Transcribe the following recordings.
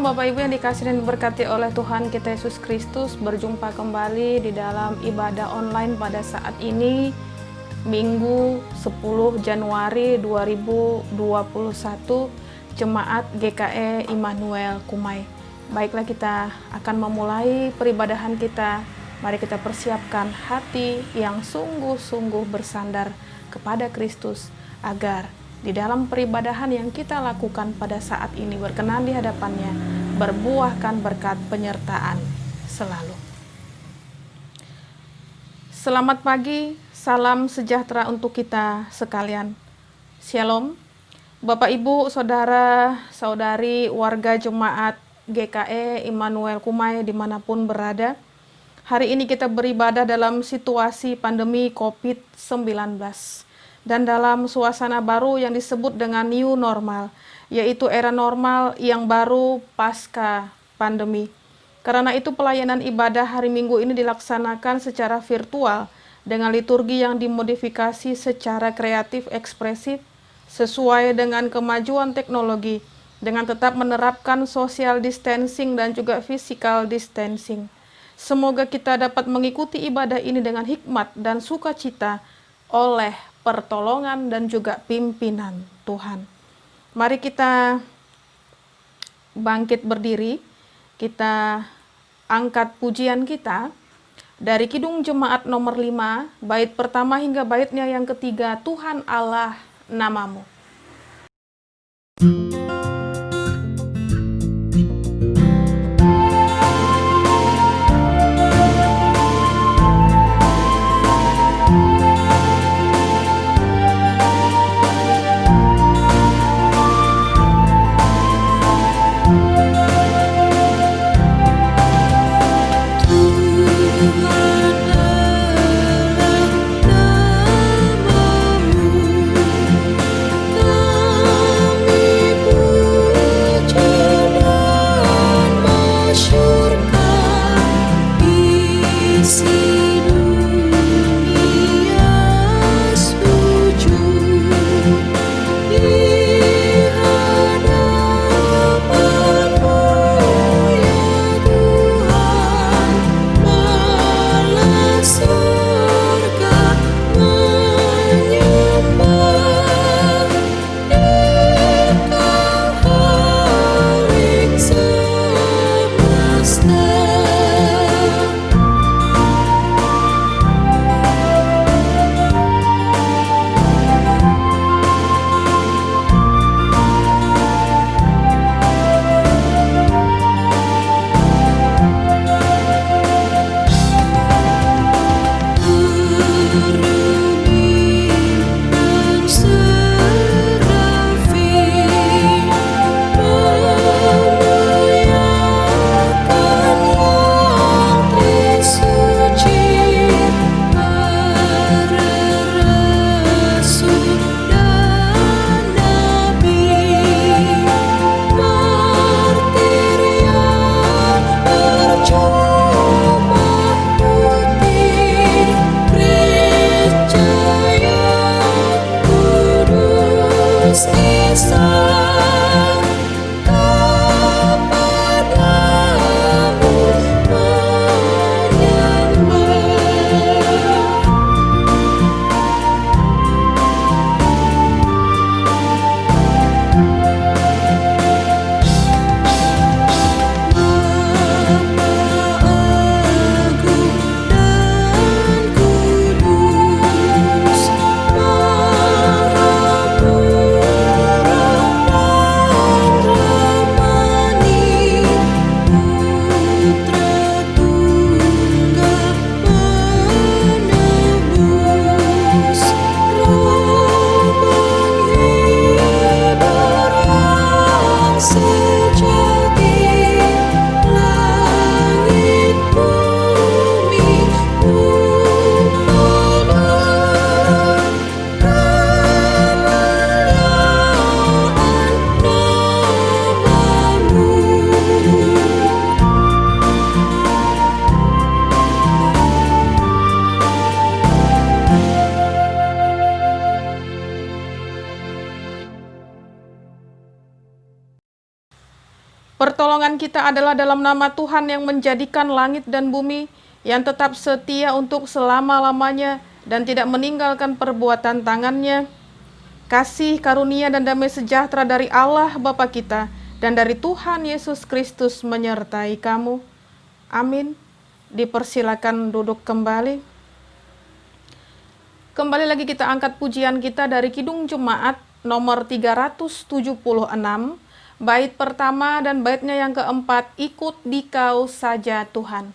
Bapak Ibu yang dikasihi dan diberkati oleh Tuhan kita Yesus Kristus, berjumpa kembali di dalam ibadah online pada saat ini, Minggu 10 Januari 2021, Jemaat GKE Immanuel Kumai. Baiklah, kita akan memulai peribadahan kita. Mari kita persiapkan hati yang sungguh-sungguh bersandar kepada Kristus, agar di dalam peribadahan yang kita lakukan pada saat ini berkenan di hadapannya, berbuahkan berkat penyertaan selalu. Selamat pagi, salam sejahtera untuk kita sekalian. Shalom, Bapak Ibu, Saudara, Saudari, warga Jemaat GKE Immanuel Kumai dimanapun berada. Hari ini kita beribadah dalam situasi pandemi COVID-19. Dan dalam suasana baru yang disebut dengan new normal, yaitu era normal yang baru pasca pandemi. Karena itu pelayanan ibadah hari Minggu ini dilaksanakan secara virtual dengan liturgi yang dimodifikasi secara kreatif ekspresif sesuai dengan kemajuan teknologi, dengan tetap menerapkan social distancing dan juga physical distancing. Semoga kita dapat mengikuti ibadah ini dengan hikmat dan sukacita oleh pertolongan dan juga pimpinan Tuhan. Mari kita bangkit berdiri, kita angkat pujian kita dari Kidung Jemaat nomor 5, bait pertama hingga baitnya yang ketiga, Tuhan Allah namamu. Pertolongan kita adalah dalam nama Tuhan yang menjadikan langit dan bumi, yang tetap setia untuk selama-lamanya dan tidak meninggalkan perbuatan tangannya. Kasih, karunia, dan damai sejahtera dari Allah Bapa kita dan dari Tuhan Yesus Kristus menyertai kamu. Amin. Dipersilakan duduk kembali. Kembali lagi kita angkat pujian kita dari Kidung Jemaat nomor 376, bait pertama dan baitnya yang keempat, ikut Dikau saja Tuhan.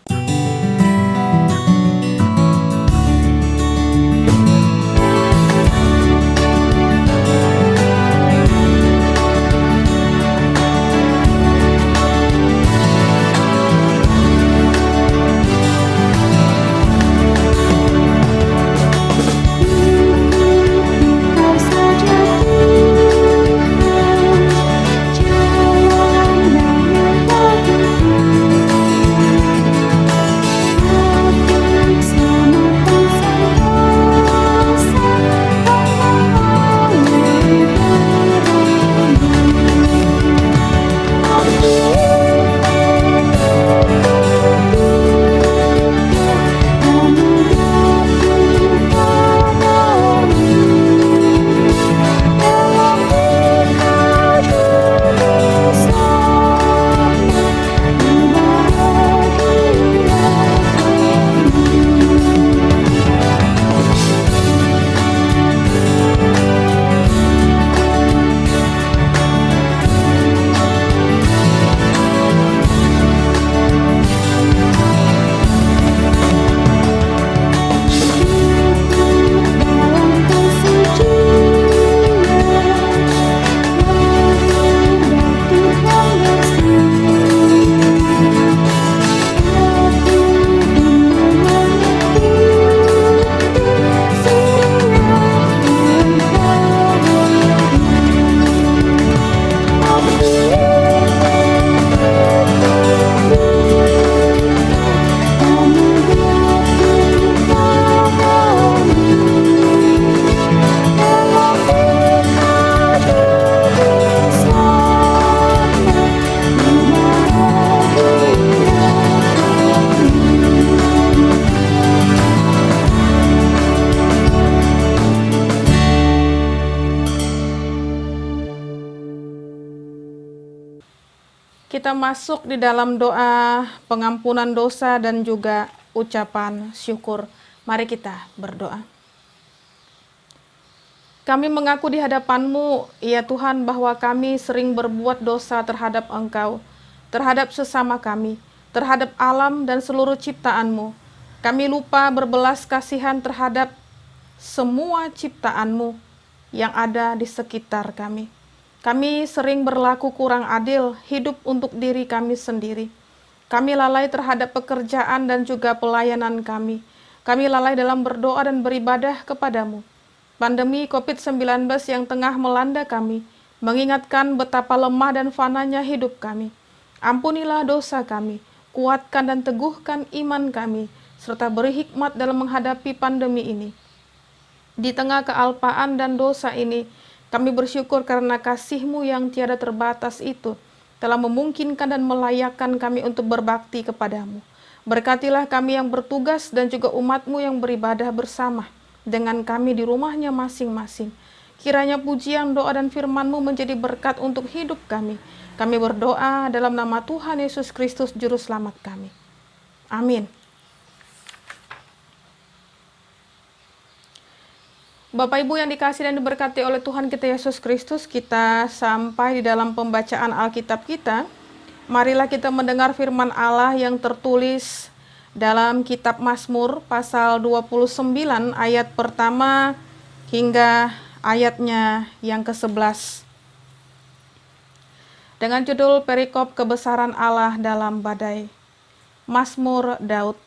Kita masuk di dalam doa pengampunan dosa dan juga ucapan syukur. Mari kita berdoa. Kami mengaku di hadapan-Mu, ya Tuhan, bahwa kami sering berbuat dosa terhadap Engkau, terhadap sesama kami, terhadap alam dan seluruh ciptaan-Mu. Kami lupa berbelas kasihan terhadap semua ciptaan-Mu yang ada di sekitar kami. Kami sering berlaku kurang adil, hidup untuk diri kami sendiri. Kami lalai terhadap pekerjaan dan juga pelayanan kami. Kami lalai dalam berdoa dan beribadah kepadamu. Pandemi COVID-19 yang tengah melanda kami, mengingatkan betapa lemah dan fananya hidup kami. Ampunilah dosa kami, kuatkan dan teguhkan iman kami, serta beri hikmat dalam menghadapi pandemi ini. Di tengah kealpaan dan dosa ini, kami bersyukur karena kasih-Mu yang tiada terbatas itu telah memungkinkan dan melayakkan kami untuk berbakti kepadamu. Berkatilah kami yang bertugas dan juga umat-Mu yang beribadah bersama dengan kami di rumahnya masing-masing. Kiranya pujian, doa, dan firman-Mu menjadi berkat untuk hidup kami. Kami berdoa dalam nama Tuhan Yesus Kristus, Juru Selamat kami. Amin. Bapak Ibu yang dikasihi dan diberkati oleh Tuhan kita Yesus Kristus, kita sampai di dalam pembacaan Alkitab kita. Marilah kita mendengar firman Allah yang tertulis dalam kitab Mazmur pasal 29 ayat pertama hingga ayatnya yang ke-11. Dengan judul Perikop Kebesaran Allah dalam Badai. Mazmur Daud.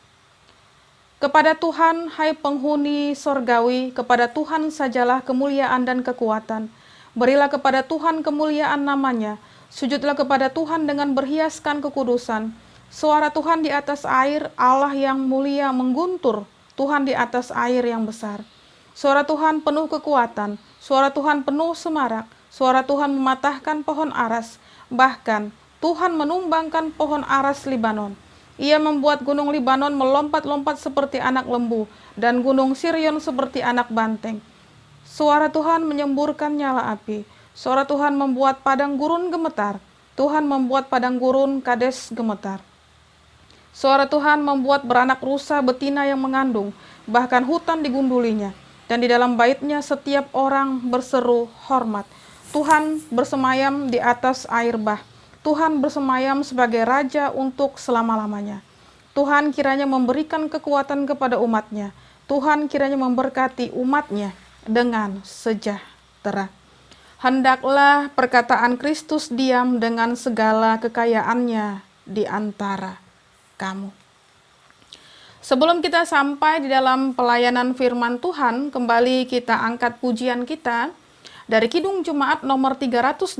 Kepada Tuhan, hai penghuni sorgawi, kepada Tuhan sajalah kemuliaan dan kekuatan. Berilah kepada Tuhan kemuliaan namanya, sujudlah kepada Tuhan dengan berhiaskan kekudusan. Suara Tuhan di atas air, Allah yang mulia mengguntur, Tuhan di atas air yang besar. Suara Tuhan penuh kekuatan, suara Tuhan penuh semarak, suara Tuhan mematahkan pohon aras, bahkan Tuhan menumbangkan pohon aras Libanon. Ia membuat gunung Libanon melompat-lompat seperti anak lembu, dan gunung Sirion seperti anak banteng. Suara Tuhan menyemburkan nyala api. Suara Tuhan membuat padang gurun gemetar. Tuhan membuat padang gurun Kades gemetar. Suara Tuhan membuat beranak rusa betina yang mengandung, bahkan hutan digundulinya. Dan di dalam baitnya setiap orang berseru hormat. Tuhan bersemayam di atas air bah. Tuhan bersemayam sebagai Raja untuk selama-lamanya. Tuhan kiranya memberikan kekuatan kepada umatnya. Tuhan kiranya memberkati umatnya dengan sejahtera. Hendaklah perkataan Kristus diam dengan segala kekayaannya di antara kamu. Sebelum kita sampai di dalam pelayanan firman Tuhan, kembali kita angkat pujian kita dari Kidung Jemaat nomor 383,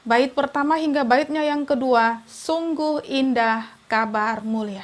bait pertama hingga baitnya yang kedua, sungguh indah kabar mulia.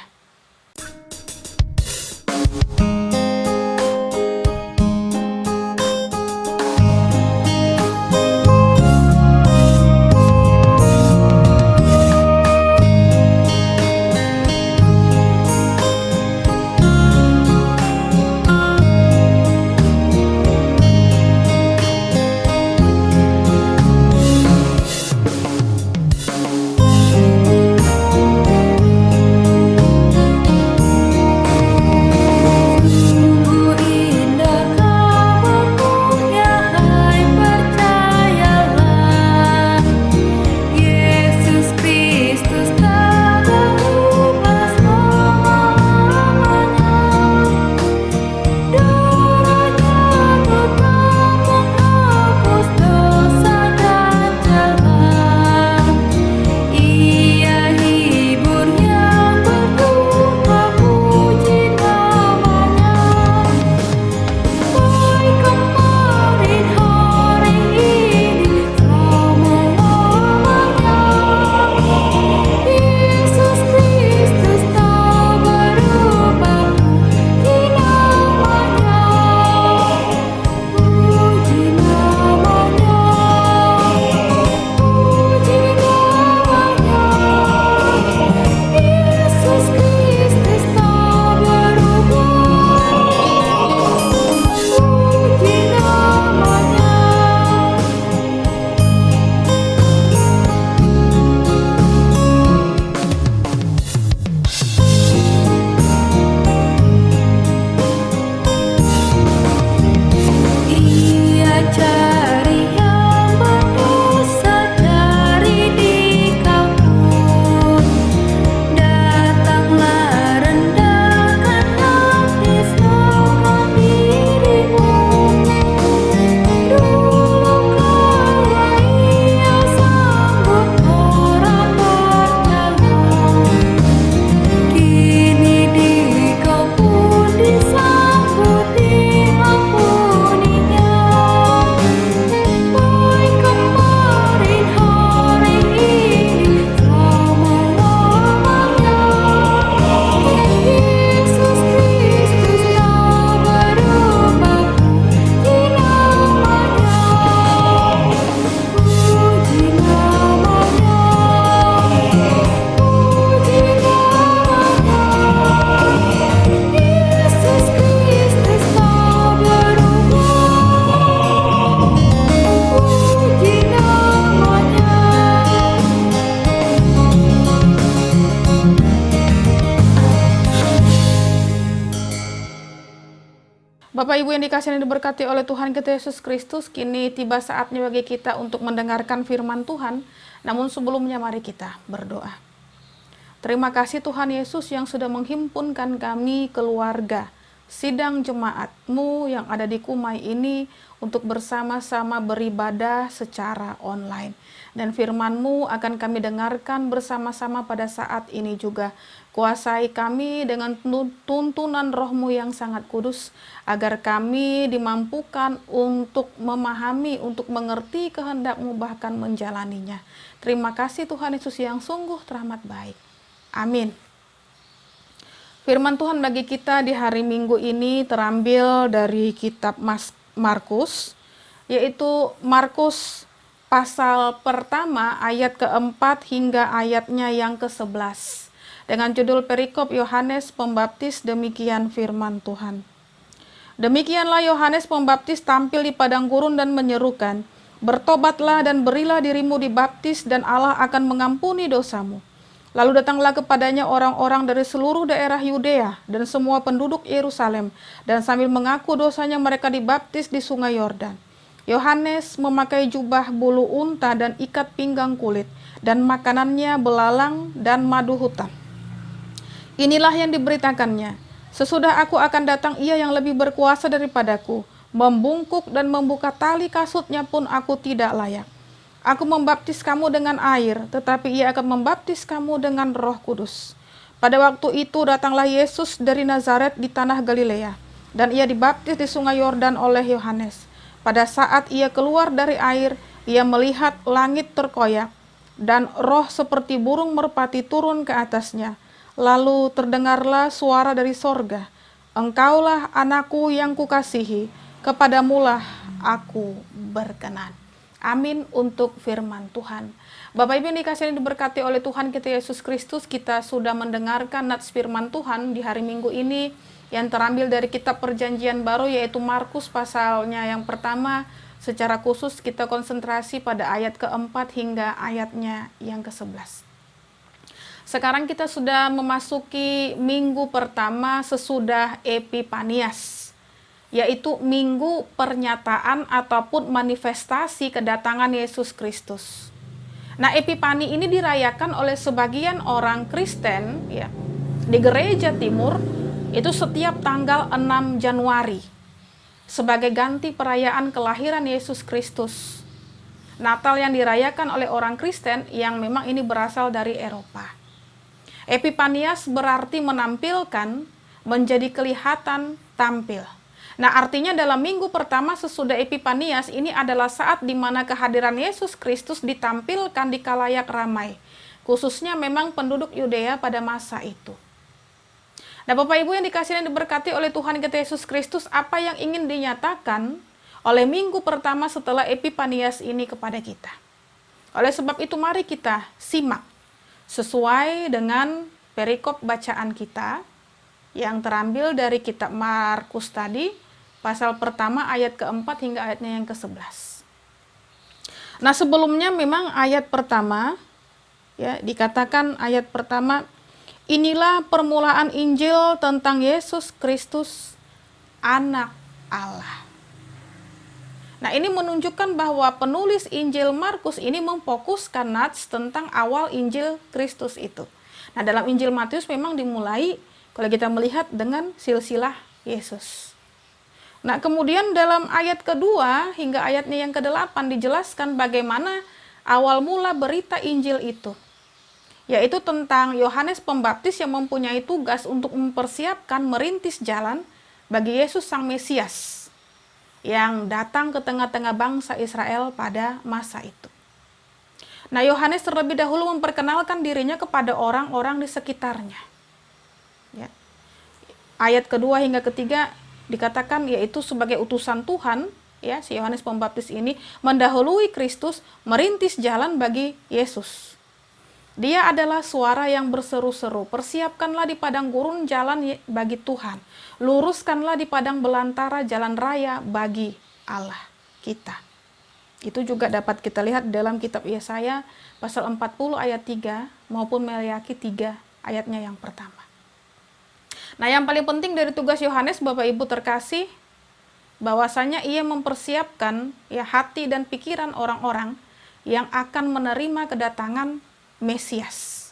Bapak Ibu yang dikasihi dan diberkati oleh Tuhan kita Yesus Kristus, kini tiba saatnya bagi kita untuk mendengarkan firman Tuhan. Namun sebelumnya mari kita berdoa. Terima kasih Tuhan Yesus yang sudah menghimpunkan kami keluarga sidang jemaat-Mu yang ada di Kumai ini untuk bersama-sama beribadah secara online. Dan firman-Mu akan kami dengarkan bersama-sama pada saat ini juga. Kuasai kami dengan tuntunan Roh-Mu yang sangat kudus, agar kami dimampukan untuk memahami, untuk mengerti kehendak-Mu bahkan menjalaninya. Terima kasih Tuhan Yesus yang sungguh teramat baik. Amin. Firman Tuhan bagi kita di hari Minggu ini terambil dari kitab Markus, yaitu Markus pasal pertama ayat keempat hingga ayatnya yang ke-11. Dengan judul perikop Yohanes Pembaptis, demikian firman Tuhan. Demikianlah Yohanes Pembaptis tampil di padang gurun dan menyerukan, "Bertobatlah dan berilah dirimu dibaptis dan Allah akan mengampuni dosamu." Lalu datanglah kepadanya orang-orang dari seluruh daerah Yudea dan semua penduduk Yerusalem, dan sambil mengaku dosanya mereka dibaptis di sungai Yordan. Yohanes memakai jubah bulu unta dan ikat pinggang kulit, dan makanannya belalang dan madu hutan. Inilah yang diberitakannya, "Sesudah aku akan datang ia yang lebih berkuasa daripadaku, membungkuk dan membuka tali kasutnya pun aku tidak layak. Aku membaptis kamu dengan air, tetapi ia akan membaptis kamu dengan Roh Kudus." Pada waktu itu datanglah Yesus dari Nazaret di tanah Galilea, dan ia dibaptis di sungai Yordan oleh Yohanes. Pada saat ia keluar dari air, ia melihat langit terkoyak, dan roh seperti burung merpati turun ke atasnya. Lalu terdengarlah suara dari sorga, "Engkaulah anakku yang kukasihi, kepadamulah aku berkenan." Amin untuk firman Tuhan. Bapak Ibu yang dikasihi dan diberkati oleh Tuhan kita Yesus Kristus, kita sudah mendengarkan nats firman Tuhan di hari Minggu ini yang terambil dari kitab Perjanjian Baru, yaitu Markus pasalnya yang pertama. Secara khusus kita konsentrasi pada ayat keempat hingga ayatnya yang ke-11. Sekarang kita sudah memasuki minggu pertama sesudah Epifanias, yaitu minggu pernyataan ataupun manifestasi kedatangan Yesus Kristus. Nah, Epifani ini dirayakan oleh sebagian orang Kristen ya di gereja timur itu setiap tanggal 6 Januari sebagai ganti perayaan kelahiran Yesus Kristus. Natal yang dirayakan oleh orang Kristen yang memang ini berasal dari Eropa. Epifanias berarti menampilkan, menjadi kelihatan, tampil. Nah, artinya dalam minggu pertama sesudah Epifanias ini adalah saat di mana kehadiran Yesus Kristus ditampilkan di khalayak ramai, khususnya memang penduduk Yudea pada masa itu. Nah, Bapak Ibu yang dikasihi dan diberkati oleh Tuhan kita Yesus Kristus, apa yang ingin dinyatakan oleh minggu pertama setelah Epifanias ini kepada kita? Oleh sebab itu mari kita simak sesuai dengan perikop bacaan kita yang terambil dari kitab Markus tadi, pasal pertama ayat keempat hingga ayatnya yang ke-11. Nah, sebelumnya memang ayat pertama, ya, dikatakan ayat pertama, "Inilah permulaan Injil tentang Yesus Kristus, Anak Allah." Nah, ini menunjukkan bahwa penulis Injil Markus ini memfokuskan nats tentang awal Injil Kristus itu. Nah, dalam Injil Matius memang dimulai kalau kita melihat dengan silsilah Yesus. Nah, kemudian dalam ayat kedua hingga ayatnya yang ke-8 dijelaskan bagaimana awal mula berita Injil itu, yaitu tentang Yohanes Pembaptis yang mempunyai tugas untuk mempersiapkan merintis jalan bagi Yesus Sang Mesias yang datang ke tengah-tengah bangsa Israel pada masa itu. Nah, Yohanes terlebih dahulu memperkenalkan dirinya kepada orang-orang di sekitarnya. Ya. Ayat kedua hingga ketiga dikatakan yaitu sebagai utusan Tuhan, ya, si Yohanes Pembaptis ini mendahului Kristus merintis jalan bagi Yesus. Dia adalah suara yang berseru-seru, "Persiapkanlah di padang gurun jalan bagi Tuhan, luruskanlah di padang belantara jalan raya bagi Allah kita." Itu juga dapat kita lihat dalam kitab Yesaya pasal 40 ayat 3 maupun Maleakhi 3 ayatnya yang pertama. Nah, yang paling penting dari tugas Yohanes, Bapak Ibu terkasih, bahwasanya ia mempersiapkan ya hati dan pikiran orang-orang yang akan menerima kedatangan Mesias.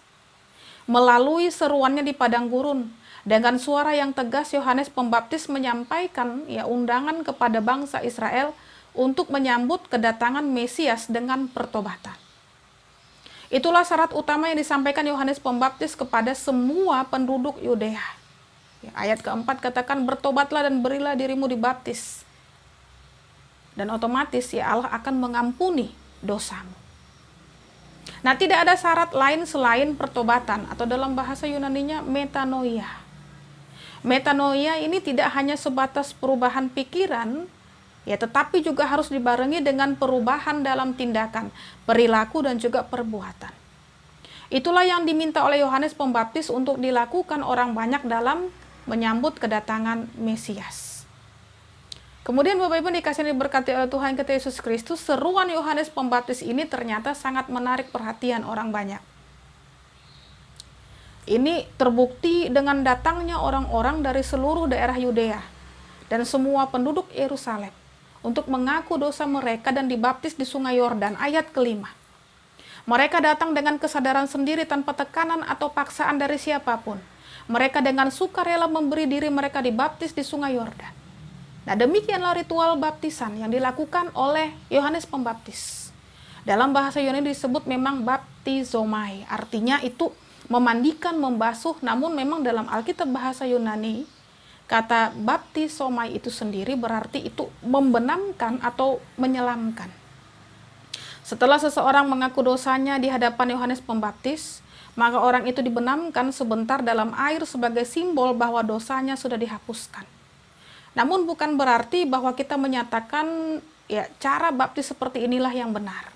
Melalui seruannya di padang gurun, dengan suara yang tegas Yohanes Pembaptis menyampaikan ya undangan kepada bangsa Israel untuk menyambut kedatangan Mesias dengan pertobatan. Itulah syarat utama yang disampaikan Yohanes Pembaptis kepada semua penduduk Yudea. Ya, ayat keempat katakan, "Bertobatlah dan berilah dirimu dibaptis." Dan otomatis ya Allah akan mengampuni dosamu. Nah, tidak ada syarat lain selain pertobatan, atau dalam bahasa Yunaninya metanoia. Metanoia ini tidak hanya sebatas perubahan pikiran, Ya, tetapi juga harus dibarengi dengan perubahan dalam tindakan, perilaku dan juga perbuatan. Itulah yang diminta oleh Yohanes Pembaptis untuk dilakukan orang banyak dalam menyambut kedatangan Mesias. Kemudian Bapak Ibu dikasih diberkati oleh Tuhan kita Yesus Kristus, seruan Yohanes Pembaptis ini ternyata sangat menarik perhatian orang banyak. Ini terbukti dengan datangnya orang-orang dari seluruh daerah Yudea dan semua penduduk Yerusalem untuk mengaku dosa mereka dan dibaptis di Sungai Yordan. Ayat kelima. Mereka datang dengan kesadaran sendiri tanpa tekanan atau paksaan dari siapapun. Mereka dengan sukarela memberi diri mereka dibaptis di Sungai Yordan. Nah, demikianlah ritual baptisan yang dilakukan oleh Yohanes Pembaptis. Dalam bahasa Yunani disebut memang baptizomai, artinya itu memandikan, membasuh, namun memang dalam Alkitab bahasa Yunani, kata baptizomai itu sendiri berarti itu membenamkan atau menyelamkan. Setelah seseorang mengaku dosanya di hadapan Yohanes Pembaptis, maka orang itu dibenamkan sebentar dalam air sebagai simbol bahwa dosanya sudah dihapuskan. Namun bukan berarti bahwa kita menyatakan ya cara baptis seperti inilah yang benar.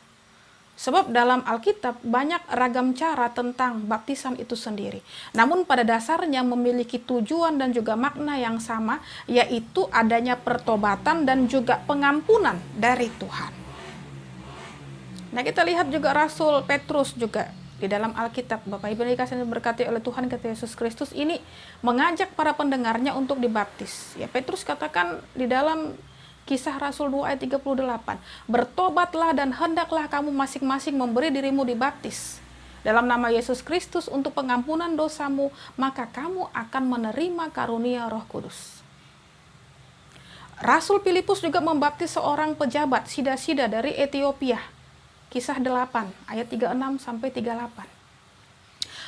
Sebab dalam Alkitab banyak ragam cara tentang baptisan itu sendiri. Namun pada dasarnya memiliki tujuan dan juga makna yang sama, yaitu adanya pertobatan dan juga pengampunan dari Tuhan. Nah, kita lihat juga Rasul Petrus juga di dalam Alkitab, Bapak Ibu dikasih diberkati oleh Tuhan kita Yesus Kristus, ini mengajak para pendengarnya untuk dibaptis. Ya, Petrus katakan di dalam Kisah Rasul 2 ayat 38, bertobatlah dan hendaklah kamu masing-masing memberi dirimu dibaptis dalam nama Yesus Kristus untuk pengampunan dosamu, maka kamu akan menerima karunia Roh Kudus. Rasul Filipus juga membaptis seorang pejabat sida-sida dari Ethiopia. Kisah 8 ayat 36 sampai 38.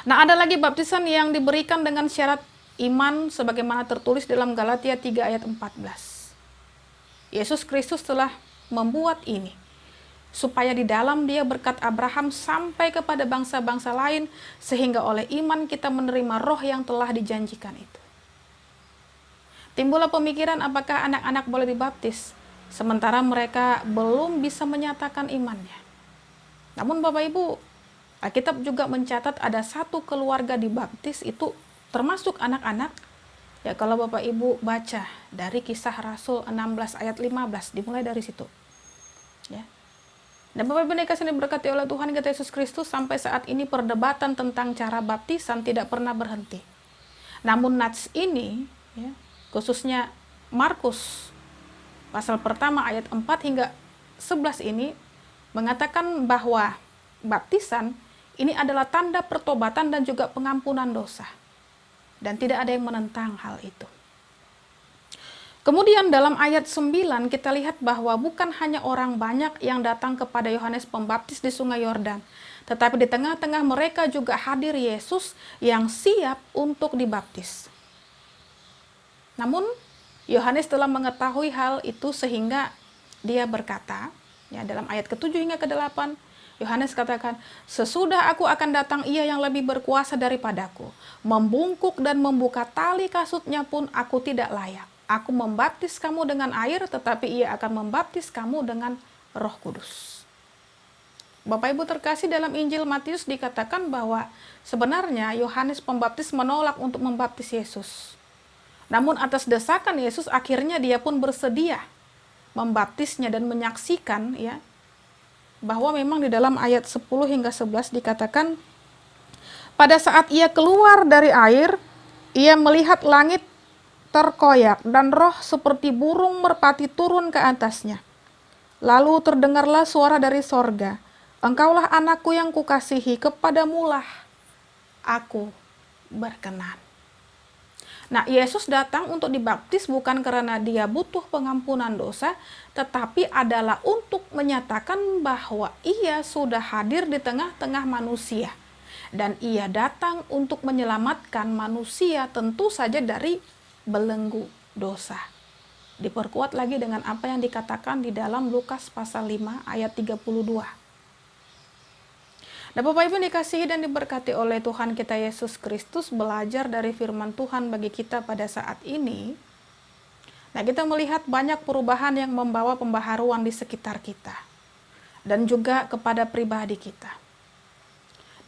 Nah, ada lagi baptisan yang diberikan dengan syarat iman sebagaimana tertulis dalam Galatia 3 ayat 14. Yesus Kristus telah membuat ini supaya di dalam Dia berkat Abraham sampai kepada bangsa-bangsa lain, sehingga oleh iman kita menerima roh yang telah dijanjikan itu. Timbullah pemikiran apakah anak-anak boleh dibaptis sementara mereka belum bisa menyatakan imannya. Namun Bapak Ibu, Alkitab juga mencatat ada satu keluarga dibaptis, itu termasuk anak-anak. Ya, kalau Bapak Ibu baca dari Kisah Rasul 16 ayat 15, dimulai dari situ. Ya. Dan Bapak Ibu dikasih diberkati oleh Tuhan kita Yesus Kristus, sampai saat ini perdebatan tentang cara baptisan tidak pernah berhenti. Namun nats ini, ya, khususnya Markus pasal pertama ayat 4 hingga 11 ini mengatakan bahwa baptisan ini adalah tanda pertobatan dan juga pengampunan dosa. Dan tidak ada yang menentang hal itu. Kemudian dalam ayat 9 kita lihat bahwa bukan hanya orang banyak yang datang kepada Yohanes Pembaptis di Sungai Yordan, tetapi di tengah-tengah mereka juga hadir Yesus yang siap untuk dibaptis. Namun Yohanes telah mengetahui hal itu sehingga dia berkata, ya, dalam ayat ke-7 hingga ke-8, Yohanes katakan, sesudah aku akan datang ia yang lebih berkuasa daripadaku. Membungkuk dan membuka tali kasutnya pun aku tidak layak. Aku membaptis kamu dengan air, tetapi ia akan membaptis kamu dengan Roh Kudus. Bapak Ibu terkasih, dalam Injil Matius dikatakan bahwa sebenarnya Yohanes Pembaptis menolak untuk membaptis Yesus. Namun atas desakan Yesus akhirnya dia pun bersedia membaptisnya dan menyaksikan, ya, bahwa memang di dalam ayat 10 hingga 11 dikatakan, pada saat ia keluar dari air, ia melihat langit terkoyak dan roh seperti burung merpati turun ke atasnya. Lalu terdengarlah suara dari sorga, engkaulah anakku yang kukasihi, kepadamulah aku berkenan. Nah, Yesus datang untuk dibaptis bukan karena dia butuh pengampunan dosa, tetapi adalah untuk menyatakan bahwa ia sudah hadir di tengah-tengah manusia. Dan ia datang untuk menyelamatkan manusia tentu saja dari belenggu dosa. Diperkuat lagi dengan apa yang dikatakan di dalam Lukas pasal 5 ayat 32. Nah, Bapak Ibu dikasihi dan diberkati oleh Tuhan kita Yesus Kristus, belajar dari firman Tuhan bagi kita pada saat ini Nah, kita melihat banyak perubahan yang membawa pembaharuan di sekitar kita dan juga kepada pribadi kita.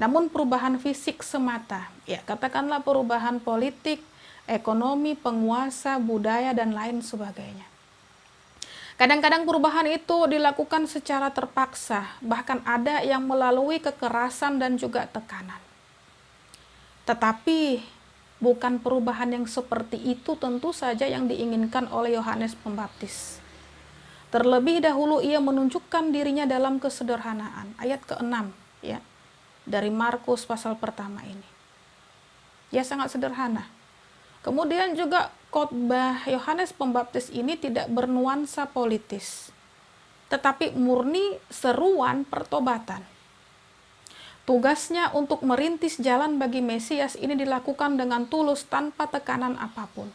Namun perubahan fisik semata, ya katakanlah perubahan politik, ekonomi, penguasa, budaya, dan lain sebagainya. Kadang-kadang perubahan itu dilakukan secara terpaksa, bahkan ada yang melalui kekerasan dan juga tekanan. Tetapi bukan perubahan yang seperti itu tentu saja yang diinginkan oleh Yohanes Pembaptis. Terlebih dahulu ia menunjukkan dirinya dalam kesederhanaan. Ayat ke-6 ya, dari Markus pasal pertama ini. Ya sangat sederhana. Kemudian juga khotbah Yohanes Pembaptis ini tidak bernuansa politis, tetapi murni seruan pertobatan. Tugasnya untuk merintis jalan bagi Mesias ini dilakukan dengan tulus tanpa tekanan apapun.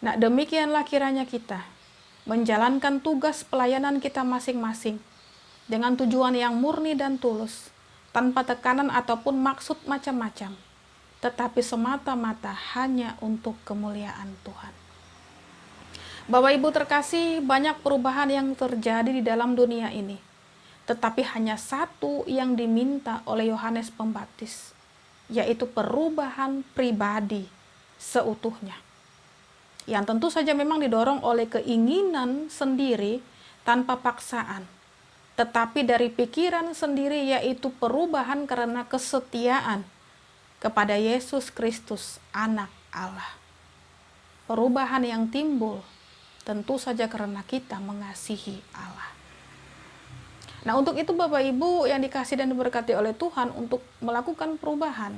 Nah, demikianlah kiranya kita menjalankan tugas pelayanan kita masing-masing dengan tujuan yang murni dan tulus, tanpa tekanan ataupun maksud macam-macam, tetapi semata-mata hanya untuk kemuliaan Tuhan. Bapak Ibu terkasih, banyak perubahan yang terjadi di dalam dunia ini, tetapi hanya satu yang diminta oleh Yohanes Pembaptis, yaitu perubahan pribadi seutuhnya. Yang tentu saja memang didorong oleh keinginan sendiri tanpa paksaan, tetapi dari pikiran sendiri, yaitu perubahan karena kesetiaan kepada Yesus Kristus, Anak Allah. Perubahan yang timbul tentu saja karena kita mengasihi Allah. Nah, untuk itu Bapak Ibu yang dikasihi dan diberkati oleh Tuhan, untuk melakukan perubahan,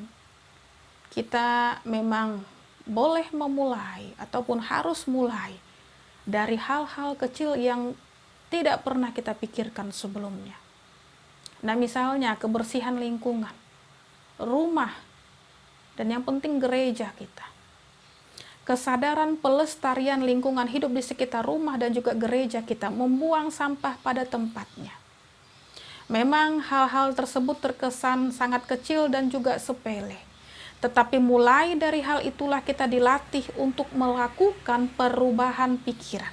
kita memang boleh memulai ataupun harus mulai dari hal-hal kecil yang tidak pernah kita pikirkan sebelumnya. Nah, misalnya kebersihan lingkungan, rumah, dan yang penting gereja kita. Kesadaran pelestarian lingkungan hidup di sekitar rumah dan juga gereja kita, membuang sampah pada tempatnya. Memang hal-hal tersebut terkesan sangat kecil dan juga sepele. Tetapi mulai dari hal itulah kita dilatih untuk melakukan perubahan pikiran,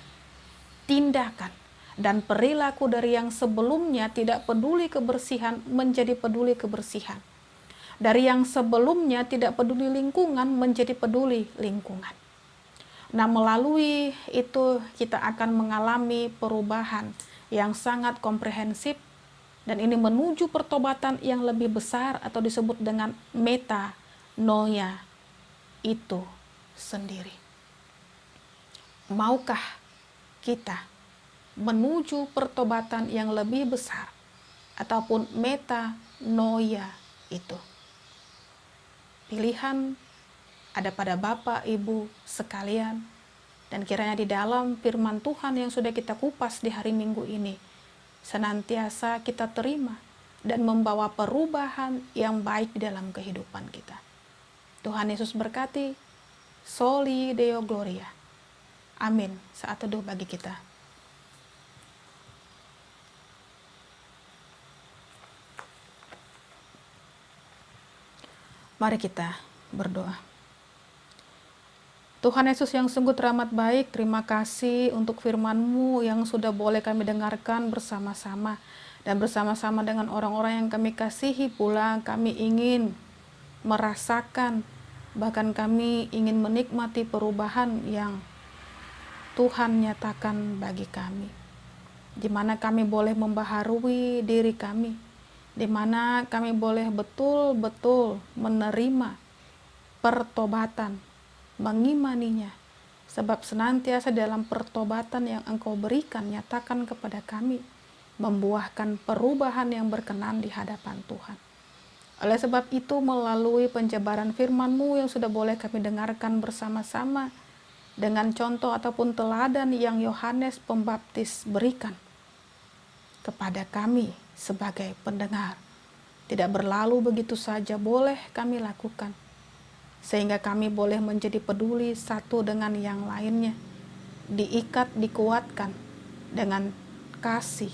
tindakan, dan perilaku dari yang sebelumnya tidak peduli kebersihan menjadi peduli kebersihan. Dari yang sebelumnya tidak peduli lingkungan menjadi peduli lingkungan. Nah, melalui itu kita akan mengalami perubahan yang sangat komprehensif, dan ini menuju pertobatan yang lebih besar atau disebut dengan metanoia itu sendiri. Maukah kita menuju pertobatan yang lebih besar ataupun metanoia itu? Pilihan ada pada Bapak, Ibu sekalian, dan kiranya di dalam firman Tuhan yang sudah kita kupas di hari Minggu ini, senantiasa kita terima dan membawa perubahan yang baik di dalam kehidupan kita. Tuhan Yesus berkati. Soli Deo Gloria. Amin. Saat teduh bagi kita. Mari kita berdoa. Tuhan Yesus yang sungguh teramat baik, terima kasih untuk firman-Mu yang sudah boleh kami dengarkan bersama-sama. Dan bersama-sama dengan orang-orang yang kami kasihi pula, kami ingin merasakan, bahkan kami ingin menikmati perubahan yang Tuhan nyatakan bagi kami. Di mana kami boleh membaharui diri kami, di mana kami boleh betul-betul menerima pertobatan, mengimaninya, sebab senantiasa dalam pertobatan yang Engkau berikan, nyatakan kepada kami, membuahkan perubahan yang berkenan di hadapan Tuhan. Oleh sebab itu, melalui penjabaran firman-Mu yang sudah boleh kami dengarkan bersama-sama, dengan contoh ataupun teladan yang Yohanes Pembaptis berikan kepada kami sebagai pendengar, tidak berlalu begitu saja, boleh kami lakukan, sehingga kami boleh menjadi peduli satu dengan yang lainnya, diikat, dikuatkan dengan kasih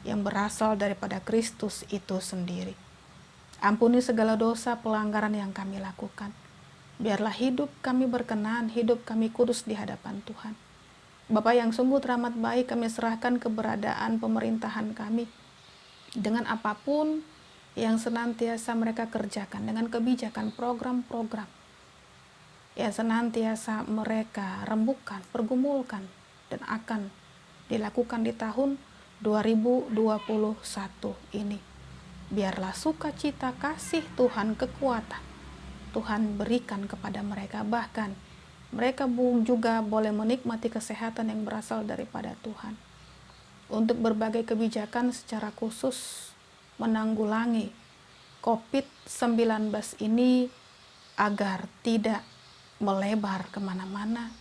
yang berasal daripada Kristus itu sendiri. Ampuni segala dosa pelanggaran yang kami lakukan. Biarlah hidup kami berkenan, hidup kami kudus di hadapan Tuhan. Bapa yang sungguh teramat baik, kami serahkan keberadaan pemerintahan kami dengan apapun yang senantiasa mereka kerjakan, dengan kebijakan program-program yang senantiasa mereka rembukan, pergumulkan, dan akan dilakukan di tahun 2021 ini. Biarlah sukacita, kasih Tuhan, kekuatan Tuhan berikan kepada mereka, bahkan mereka juga boleh menikmati kesehatan yang berasal daripada Tuhan untuk berbagai kebijakan secara khusus menanggulangi COVID-19 ini agar tidak melebar kemana-mana.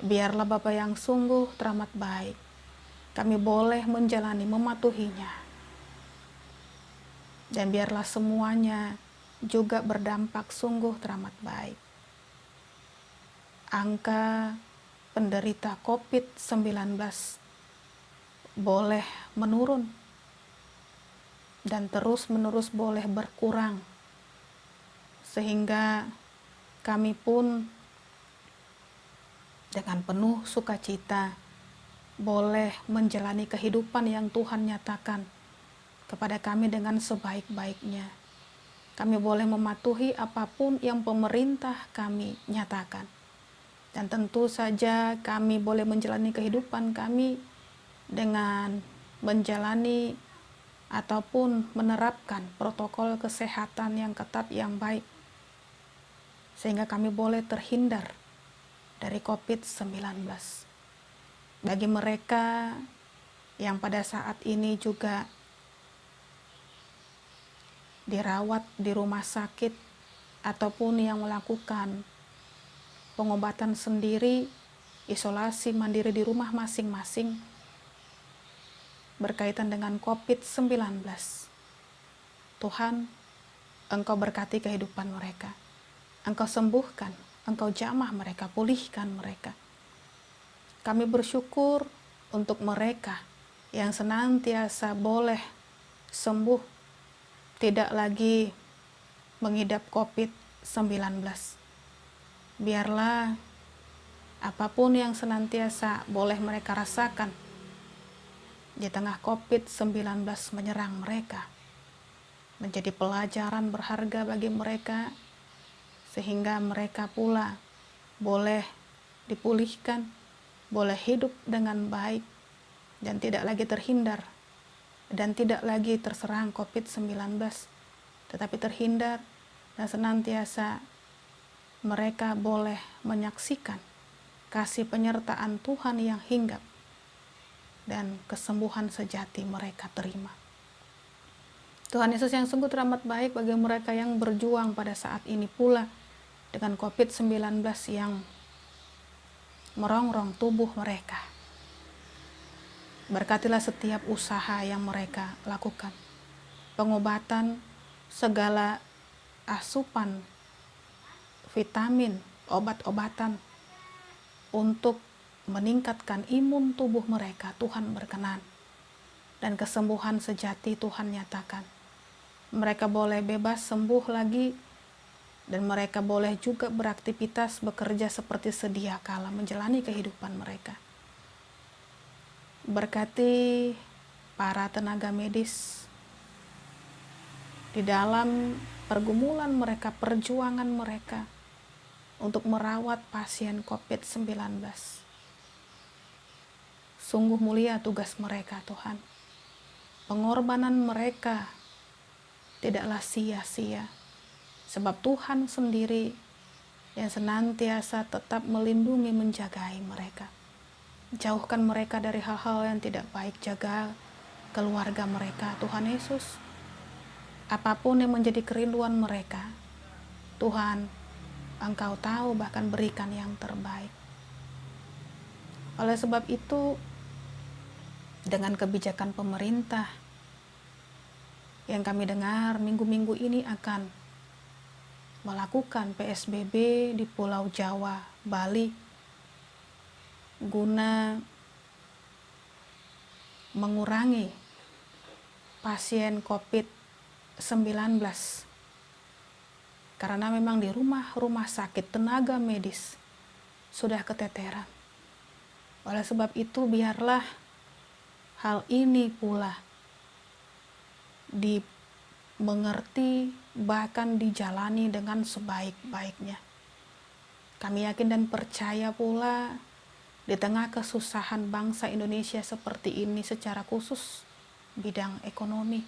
Biarlah Bapa yang sungguh teramat baik, kami boleh menjalani, mematuhinya, dan biarlah semuanya juga berdampak sungguh teramat baik. Angka penderita COVID-19 boleh menurun dan terus-menerus boleh berkurang, sehingga kami pun dengan penuh sukacita boleh menjalani kehidupan yang Tuhan nyatakan kepada kami dengan sebaik-baiknya. Kami boleh mematuhi apapun yang pemerintah kami nyatakan. Dan tentu saja kami boleh menjalani kehidupan kami dengan menjalani ataupun menerapkan protokol kesehatan yang ketat, yang baik, sehingga kami boleh terhindar dari COVID-19. Bagi mereka yang pada saat ini juga dirawat di rumah sakit ataupun yang melakukan pengobatan sendiri, isolasi mandiri di rumah masing-masing berkaitan dengan COVID-19. Tuhan, Engkau berkati kehidupan mereka. Engkau sembuhkan, Engkau jamah mereka, pulihkan mereka. Kami bersyukur untuk mereka yang senantiasa boleh sembuh, tidak lagi mengidap COVID-19. Biarlah apapun yang senantiasa boleh mereka rasakan di tengah COVID-19 menyerang mereka, menjadi pelajaran berharga bagi mereka, sehingga mereka pula boleh dipulihkan, boleh hidup dengan baik, dan tidak lagi terhindar, dan tidak lagi terserang COVID-19, tetapi terhindar dan senantiasa mereka boleh menyaksikan kasih penyertaan Tuhan yang hinggap dan kesembuhan sejati mereka terima. Tuhan Yesus yang sungguh teramat baik, bagi mereka yang berjuang pada saat ini pula dengan COVID-19 yang merongrong tubuh mereka. Berkatilah setiap usaha yang mereka lakukan, pengobatan, segala asupan, vitamin, obat-obatan untuk meningkatkan imun tubuh mereka, Tuhan berkenan. Dan kesembuhan sejati Tuhan nyatakan. Mereka boleh bebas sembuh lagi, dan mereka boleh juga beraktivitas, bekerja seperti sedia kala, menjalani kehidupan mereka. Berkati para tenaga medis di dalam pergumulan mereka, perjuangan mereka untuk merawat pasien COVID-19. Sungguh mulia tugas mereka, Tuhan. Pengorbanan mereka tidaklah sia-sia, sebab Tuhan sendiri yang senantiasa tetap melindungi, menjagai mereka. Jauhkan mereka dari hal-hal yang tidak baik, jaga keluarga mereka, Tuhan Yesus. Apapun yang menjadi kerinduan mereka, Tuhan, Engkau tahu, bahkan berikan yang terbaik. Oleh sebab itu, dengan kebijakan pemerintah yang kami dengar minggu-minggu ini akan melakukan PSBB di Pulau Jawa, Bali, guna mengurangi pasien COVID-19 Karena memang di rumah sakit tenaga medis sudah keteteran. Oleh sebab itu biarlah hal ini pula dimengerti bahkan dijalani dengan sebaik-baiknya. Kami yakin dan percaya pula di tengah kesusahan bangsa Indonesia seperti ini secara khusus bidang ekonomi,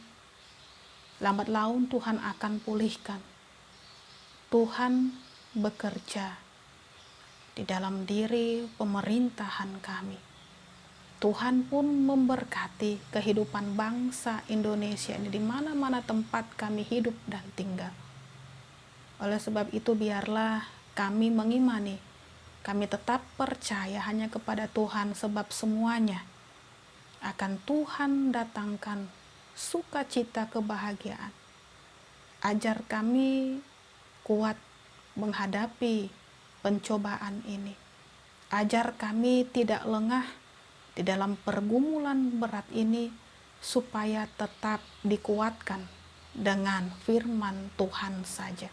lambat laun Tuhan akan pulihkan. Tuhan bekerja di dalam diri pemerintahan kami. Tuhan pun memberkati kehidupan bangsa Indonesia ini di mana-mana tempat kami hidup dan tinggal. Oleh sebab itu biarlah kami mengimani, kami tetap percaya hanya kepada Tuhan sebab semuanya akan Tuhan datangkan sukacita kebahagiaan. Ajar kami kuat menghadapi pencobaan ini. Ajar kami tidak lengah di dalam pergumulan berat ini supaya tetap dikuatkan dengan firman Tuhan saja.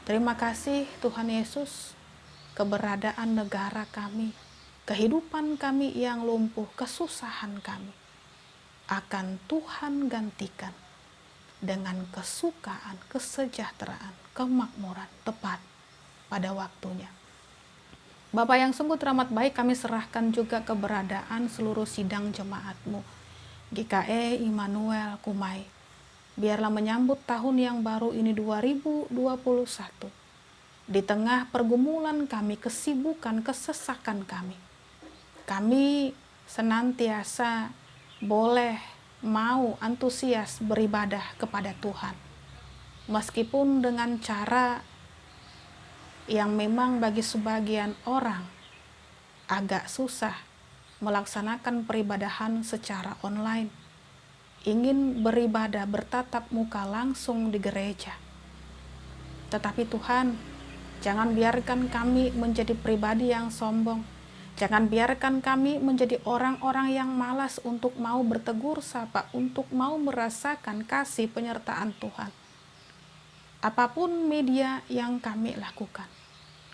Terima kasih Tuhan Yesus, keberadaan negara kami, kehidupan kami yang lumpuh, kesusahan kami akan Tuhan gantikan dengan kesukaan, kesejahteraan, kemakmuran tepat pada waktunya. Bapak yang sungguh teramat baik, kami serahkan juga keberadaan seluruh sidang jemaat-Mu, GKE Immanuel Kumai. Biarlah menyambut tahun yang baru ini 2021. Di tengah pergumulan kami, kesibukan, kesesakan kami senantiasa boleh mau antusias beribadah kepada Tuhan. Meskipun dengan cara yang memang bagi sebagian orang agak susah melaksanakan peribadahan secara online, ingin beribadah bertatap muka langsung di gereja. Tetapi Tuhan, jangan biarkan kami menjadi pribadi yang sombong. Jangan biarkan kami menjadi orang-orang yang malas untuk mau bertegur sapa, untuk mau merasakan kasih penyertaan Tuhan. Apapun media yang kami lakukan,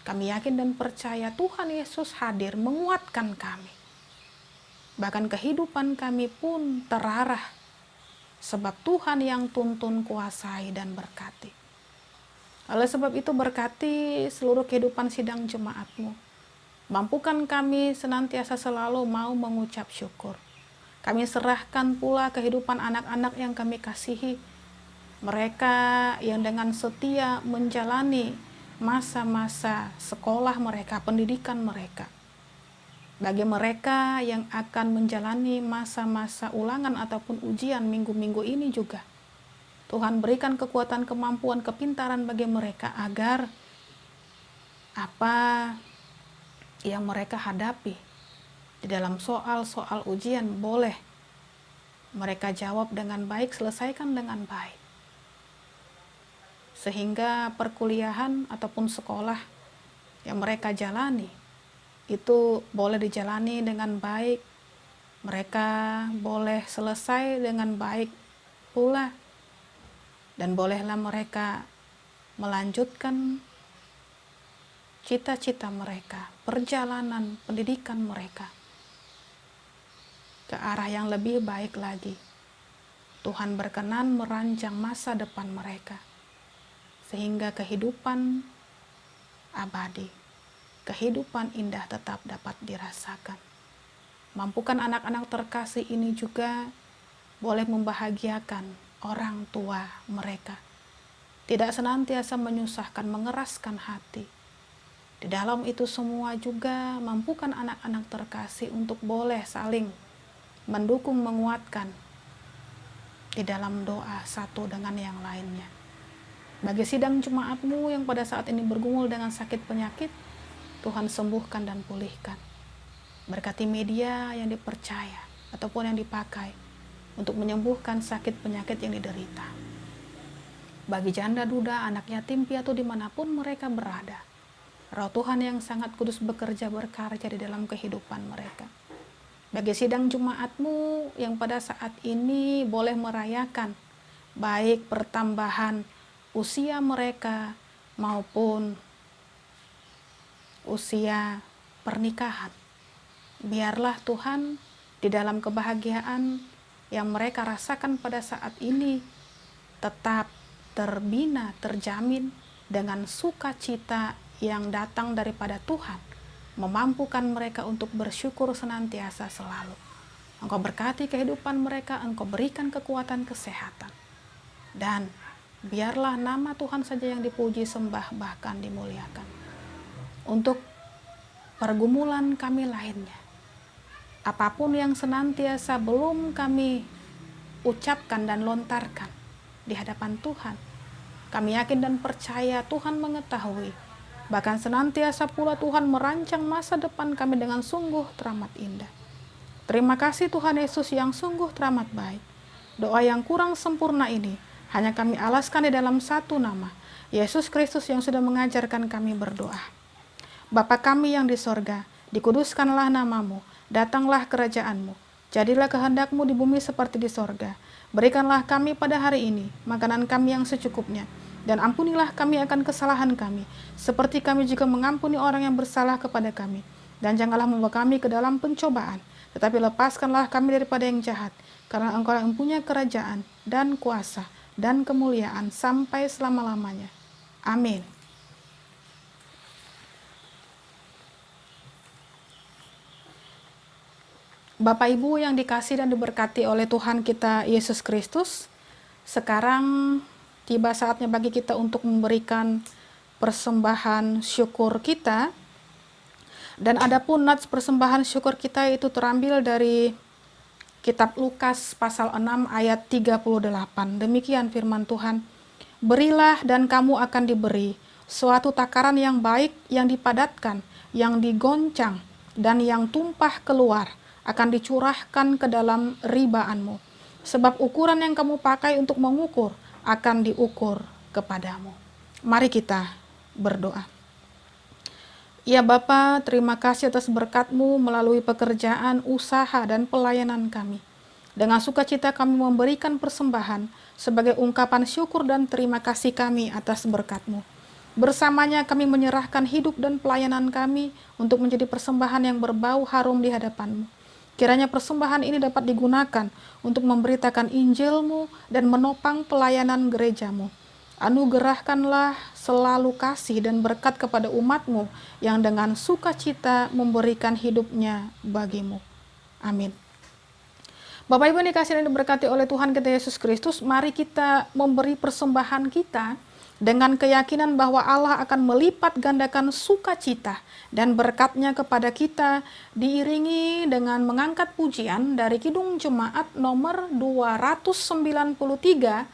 kami yakin dan percaya Tuhan Yesus hadir menguatkan kami. Bahkan kehidupan kami pun terarah sebab Tuhan yang tuntun, kuasai, dan berkati. Oleh sebab itu berkati seluruh kehidupan sidang jemaat-Mu. Mampukan kami senantiasa selalu mau mengucap syukur. Kami serahkan pula kehidupan anak-anak yang kami kasihi. Mereka yang dengan setia menjalani masa-masa sekolah mereka, pendidikan mereka. Bagi mereka yang akan menjalani masa-masa ulangan ataupun ujian minggu-minggu ini juga, Tuhan berikan kekuatan, kemampuan, kepintaran bagi mereka agar apa yang mereka hadapi di dalam soal-soal ujian boleh mereka jawab dengan baik, selesaikan dengan baik. Sehingga perkuliahan ataupun sekolah yang mereka jalani itu boleh dijalani dengan baik, mereka boleh selesai dengan baik pula, dan bolehlah mereka melanjutkan cita-cita mereka, perjalanan pendidikan mereka ke arah yang lebih baik lagi. Tuhan berkenan merancang masa depan mereka, sehingga kehidupan abadi, kehidupan indah tetap dapat dirasakan. Mampukan anak-anak terkasih ini juga boleh membahagiakan orang tua mereka. Tidak senantiasa menyusahkan, mengeraskan hati. Di dalam itu semua juga mampukan anak-anak terkasih untuk boleh saling mendukung, menguatkan di dalam doa satu dengan yang lainnya. Bagi sidang jemaat-Mu yang pada saat ini bergumul dengan sakit penyakit, Tuhan sembuhkan dan pulihkan. Berkati media yang dipercaya ataupun yang dipakai untuk menyembuhkan sakit penyakit yang diderita. Bagi janda duda, anak yatim piatu dimanapun mereka berada, Roh Tuhan yang sangat kudus bekerja berkarya di dalam kehidupan mereka. Bagi sidang jemaat-Mu yang pada saat ini boleh merayakan baik pertambahan usia mereka maupun usia pernikahan. Biarlah Tuhan di dalam kebahagiaan yang mereka rasakan pada saat ini tetap terbina, terjamin dengan sukacita yang datang daripada Tuhan, memampukan mereka untuk bersyukur senantiasa selalu. Engkau berkati kehidupan mereka, Engkau berikan kekuatan kesehatan. Dan biarlah nama Tuhan saja yang dipuji, sembah, bahkan dimuliakan. Untuk pergumulan kami lainnya, apapun yang senantiasa belum kami ucapkan dan lontarkan di hadapan Tuhan, kami yakin dan percaya Tuhan mengetahui. Bahkan senantiasa pula Tuhan merancang masa depan kami dengan sungguh teramat indah. Terima kasih Tuhan Yesus yang sungguh teramat baik. Doa yang kurang sempurna ini hanya kami alaskan di dalam satu nama, Yesus Kristus yang sudah mengajarkan kami berdoa. Bapa kami yang di sorga, dikuduskanlah namamu, datanglah kerajaanmu, jadilah kehendakmu di bumi seperti di sorga. Berikanlah kami pada hari ini makanan kami yang secukupnya, dan ampunilah kami akan kesalahan kami, seperti kami juga mengampuni orang yang bersalah kepada kami. Dan janganlah membawa kami ke dalam pencobaan, tetapi lepaskanlah kami daripada yang jahat, karena Engkau yang punya kerajaan dan kuasa dan kemuliaan sampai selama-lamanya. Amin. Bapak Ibu yang dikasih dan diberkati oleh Tuhan kita Yesus Kristus, sekarang tiba saatnya bagi kita untuk memberikan persembahan syukur kita. Dan adapun nats persembahan syukur kita itu terambil dari kitab Lukas pasal 6 ayat 38. Demikian firman Tuhan, berilah dan kamu akan diberi, suatu takaran yang baik, yang dipadatkan, yang digoncang, dan yang tumpah keluar, akan dicurahkan ke dalam ribaanmu. Sebab ukuran yang kamu pakai untuk mengukur akan diukur kepadamu. Mari kita berdoa. Ya Bapa, terima kasih atas berkat-Mu melalui pekerjaan, usaha, dan pelayanan kami. Dengan sukacita kami memberikan persembahan sebagai ungkapan syukur dan terima kasih kami atas berkat-Mu. Bersamanya kami menyerahkan hidup dan pelayanan kami untuk menjadi persembahan yang berbau harum di hadapan-Mu. Kiranya persembahan ini dapat digunakan untuk memberitakan Injil-Mu dan menopang pelayanan gereja-Mu. Anugerahkanlah selalu kasih dan berkat kepada umat-Mu yang dengan sukacita memberikan hidupnya bagi-Mu. Amin. Bapak Ibu yang dikasihi dan diberkati oleh Tuhan kita Yesus Kristus, mari kita memberi persembahan kita dengan keyakinan bahwa Allah akan melipat gandakan sukacita dan berkat-Nya kepada kita, diiringi dengan mengangkat pujian dari Kidung Jemaat nomor 293,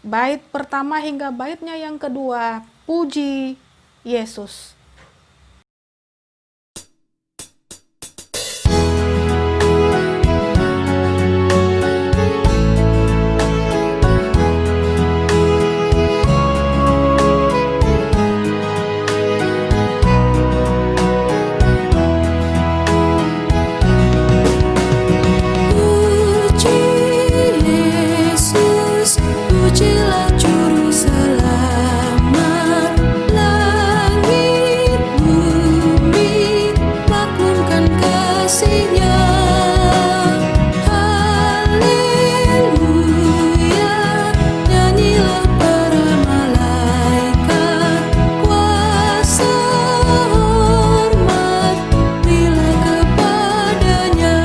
bait pertama hingga baitnya yang kedua, Puji Yesus. Pujilah Juru Selamat, langit bumi maklumkan kasih-Nya. Haleluya, nyanyilah para malaikat, kuasa hormat bila kepadanya.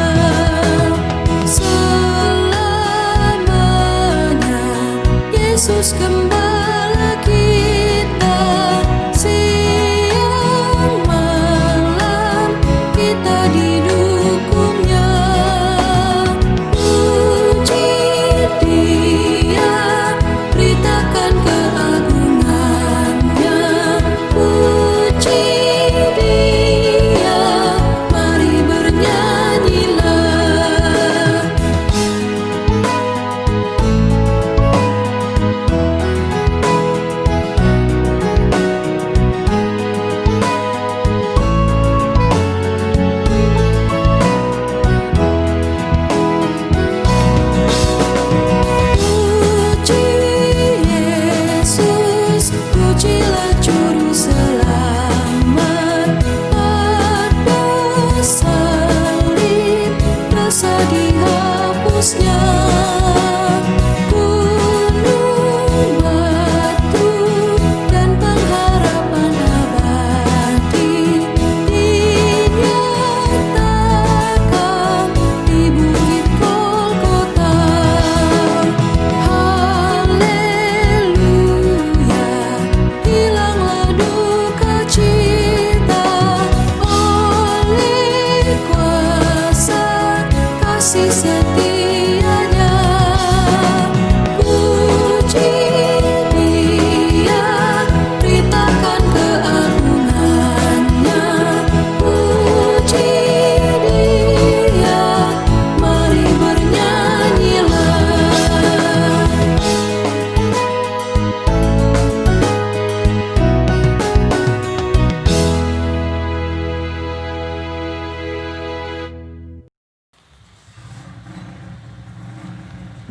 Yesus gembala kita, siang malam kita didukung-Nya. Puji Dia, beritakan keagungan-Nya. Puji Dia, mari bernyanyilah.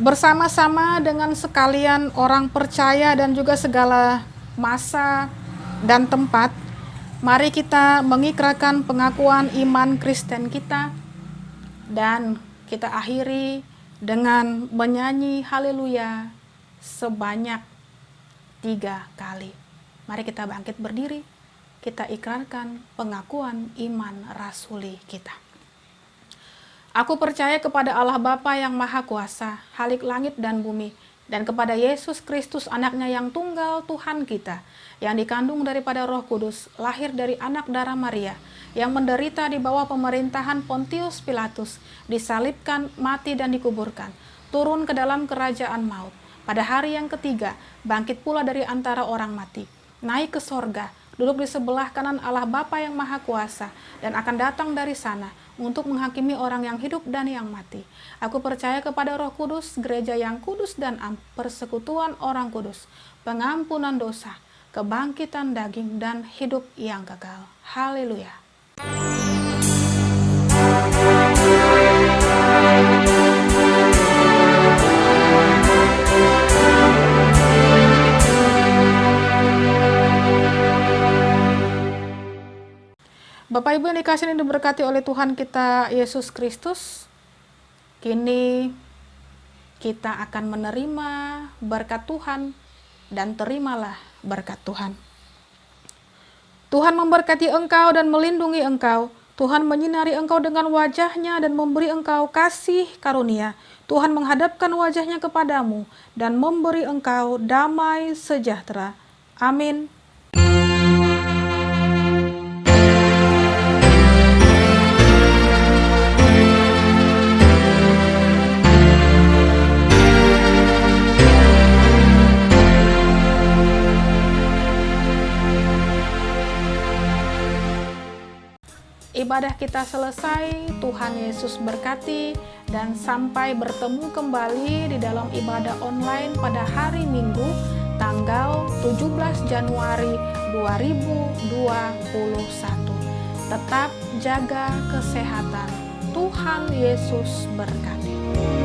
bersama-sama dengan sekalian orang percaya dan juga segala masa dan tempat, mari kita mengikrarkan pengakuan iman Kristen kita dan kita akhiri dengan menyanyi haleluya sebanyak 3 kali. Mari kita bangkit berdiri, kita ikrarkan pengakuan iman rasuli kita. Aku percaya kepada Allah Bapa yang Maha Kuasa, Khalik langit dan bumi, dan kepada Yesus Kristus anaknya yang tunggal Tuhan kita, yang dikandung daripada Roh Kudus, lahir dari anak darah Maria, yang menderita di bawah pemerintahan Pontius Pilatus, disalibkan, mati dan dikuburkan, turun ke dalam kerajaan maut. Pada hari yang ketiga, bangkit pula dari antara orang mati, naik ke sorga, duduk di sebelah kanan Allah Bapa yang Maha Kuasa, dan akan datang dari sana untuk menghakimi orang yang hidup dan yang mati. Aku percaya kepada Roh Kudus, gereja yang kudus dan am, persekutuan orang kudus, pengampunan dosa, kebangkitan daging, dan hidup yang kekal. Haleluya. Bapak Ibu yang dikasihi dan diberkati oleh Tuhan kita Yesus Kristus, kini kita akan menerima berkat Tuhan dan terimalah berkat Tuhan. Tuhan memberkati engkau dan melindungi engkau. Tuhan menyinari engkau dengan wajah-Nya dan memberi engkau kasih karunia. Tuhan menghadapkan wajah-Nya kepadamu dan memberi engkau damai sejahtera. Amin. Ibadah kita selesai, Tuhan Yesus berkati, dan sampai bertemu kembali di dalam ibadah online pada hari Minggu, tanggal 17 Januari 2021. Tetap jaga kesehatan. Tuhan Yesus berkati.